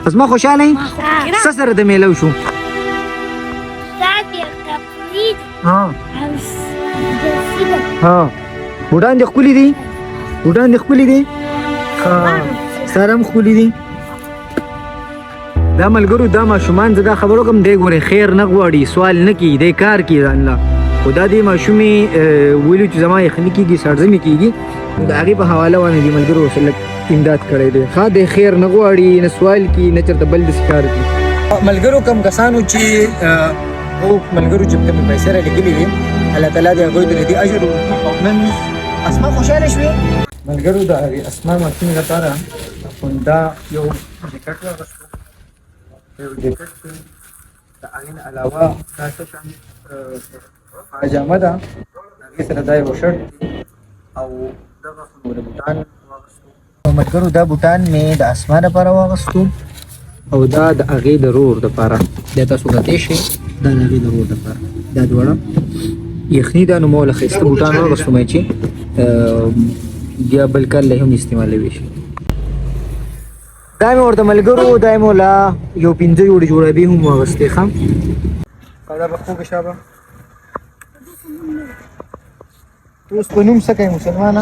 اسما خوشاله څه سره د میلو شو ها ها بوټان دې خولي دي سره هم خولي دي دا ملګرو دا ماشومان زه دا خبرو کوم دی ګورې خیر نه غواړي سوال نه کوي دی کار کوي ځان له خو دا دې ماشومې ویلو چې زما یخني کېږي سړزمې کېږي د هغې په حواله باندې دې ملګرو ورسره امداد کړی دی ښه دی خیر نه غواړي نه سوال کوي نه چېرته بل داسې کار کوي ملګرو کوم کسانو چې ملګرو چې کومې پیسې رالېږلې وي الله تعالی دې هغوی ته د دې اجر وکړي او نن اسما خوشحاله شوې ملګرو د هغې اسما ماشومې لپاره دا یو جیکټ واخیستو یو جیکټ دی د هغې نه علاوه دا څه شان پاجامه ده د هغې سره دا یو شرټ دی او دغه خو د بوټان واخیستو ملګرو دا بوټان مې د اسما لپاره واخیستو او دا د هغې د رور دپاره دا تاسو کتلی شئ دا د هغې د رور دپاره دا دواړه یخني ده نو ما له ښایسته بوټان واخیستو مې چې بیا بل کال له هم استعمالوی شي دا مې ورته ملګرو دا مې وله یو 5 جوړې جوړابې هم واخیستې ښه او دا به خوږه شابه ته اوس په نوم څه کوې مسلمانه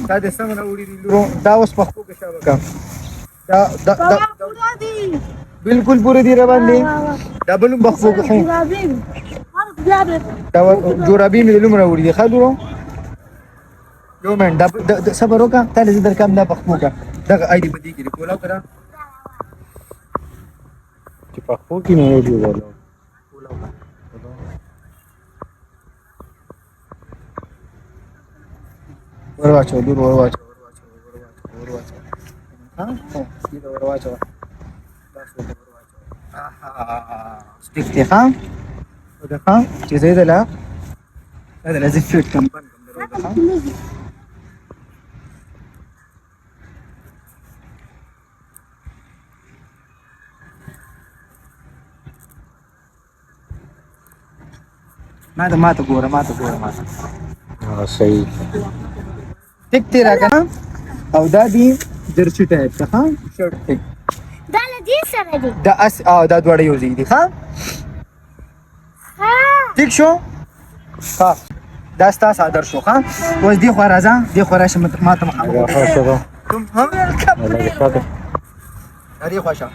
دا دې سم راوړي دي لورو دا اوس په خوږه شابه کا دا بالکل پوره دي را باندې دا بل هم په خوږه خو دا جوړابې مې د لوم راوړي دي ښه لورو یو منټ دا صبر وکړه تاله زه درکوم دا پخپو کړه دغه ایډي په دې کې کولاو کړه چې پخپو کې نه ویډیو کولاو ورواچو دور ورواچو ها سیده ورواچو تاسو ورواچو سټیک ته ها ودغه چې زه دلا هذا لازم فيت كم بن ما ته ګوره صحیح ټیک تی راکنه او دا دی جرسي ټایپ څه شرټ ټیک دا لدی سره دی دا اس دا دوړې یو ځای دي ها ټیک شو ها دا ستا صادر شو ها اوس دی خو راځه دی خو راشه ما ته مخامخ کوم هم لري خوښه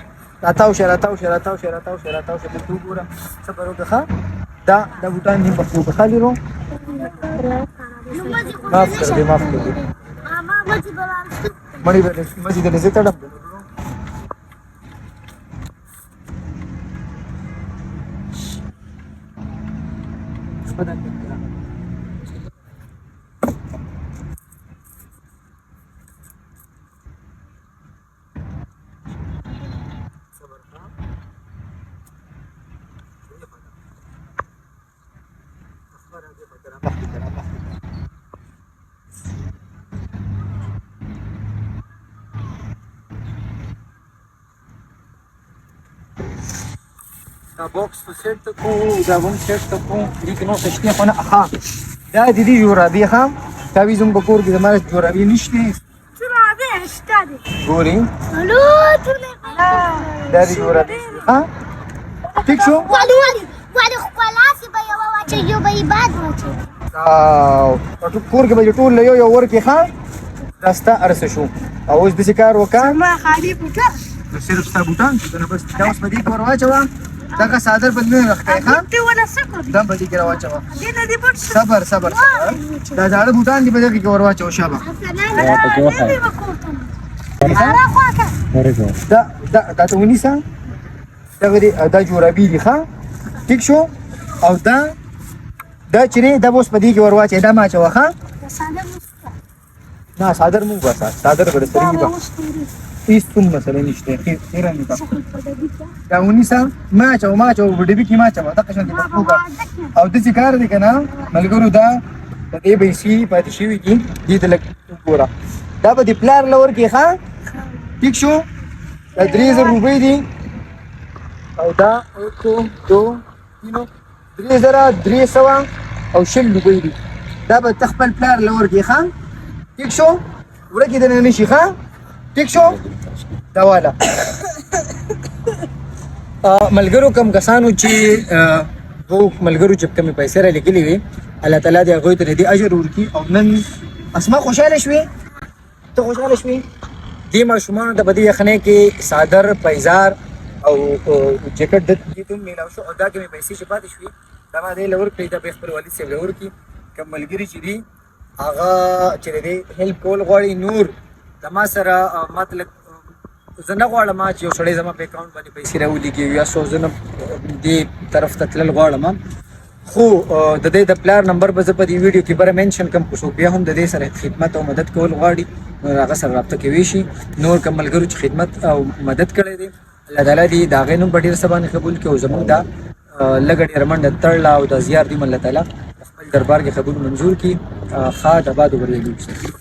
راتاو شه ته ګوره صبر وکړه دا بوټان دې په خو خالي رو معاف کړ دې مړی به مسجد دې زړه دا باکس په سیټ ته کو دا ون سیټ ته کو دې کې نو څه شته خو نه ها دا د دې جوړابې ها تعویزم په کور کې زماره جوړابې نشته جوړابې شته دي ګوري الو ټول دا دې جوړابې ها ټیک شو والي خلاص به یو واچي یو به باد واچي او کور کې به ټول یو ور کې ها راستا ارسه شو او اوس د کار وکړه ما خالي بوټان صرف ستا بوټان نه بس دا اوس په دې کور واچو دا صادر بدلونه راخته ښه ته ولا سکو دا به دې کې راواچو دې نه دې پټ صبر دا ځاړه بوټان دې په دې کې ورواچو شابه دا ته ونیسه دا جوړابې دي ښه ټیک شو او دا چې دا اوس په دې کې ورواچې دا ما چوه ښه نه صادر مو بس صادر به سړي به هیڅ کوم مسله نشته خیر نه کا دا ونیسه ما چو په ډبي کې ما چو دا قشنګ دي او د څه کار دي کنه ملګرو دا د دې به شي پاتې شي کی دې د لک ګوره دا به د پلار لور کې ښه ټیک شو دا 3000 روپۍ دي او دا 1 2 3 3300 او 1000 روپۍ دي دا به تخپل پلار لور کې ښه ټیک شو ورکه د نه نشي ښه ٹھیک شو دا والا ملګرو کم کسانو چې وو ملګرو چې کمی پیسې را لګلې وي الله تعالی دې هغوی ته دې اجر ورکړي او نن اسما خوشاله شوې ته خوشاله شوې دې ماشومانو ته په دې یخنۍ کې صادر پیزار او جیکټ دې ته میلاو شو او دا کمی پیسې چې پاتې شوې دا ما دې لور کړی دا به خپل والد صاحب لور کې کم ملګري چې دي هغه چې دې هیلپ کول غواړي نور د ما سره مطلب زه نه غواړم چې یو سړی زما په اکاونټ باندې پیسې راولېږي یا څو زه نه دې طرف ته تلل غواړم خو د دې د پلار نمبر به زه په دې ویډیو کې بره مینشن کوم خو بیا هم د دې سره خدمت او مدد کول غواړي نو هغه سره رابطه کوي شي نور کوم ملګرو چې خدمت او مدد کړی دی الله تعالی دې د هغې نوم په ډېر څه باندې قبول کړي او زموږ دا لږه ډېره منډه تړله او دا زیار دې الله تعالی خپل دربار کې قبول منظور کړي ښاد آباد او بریالي اوسئ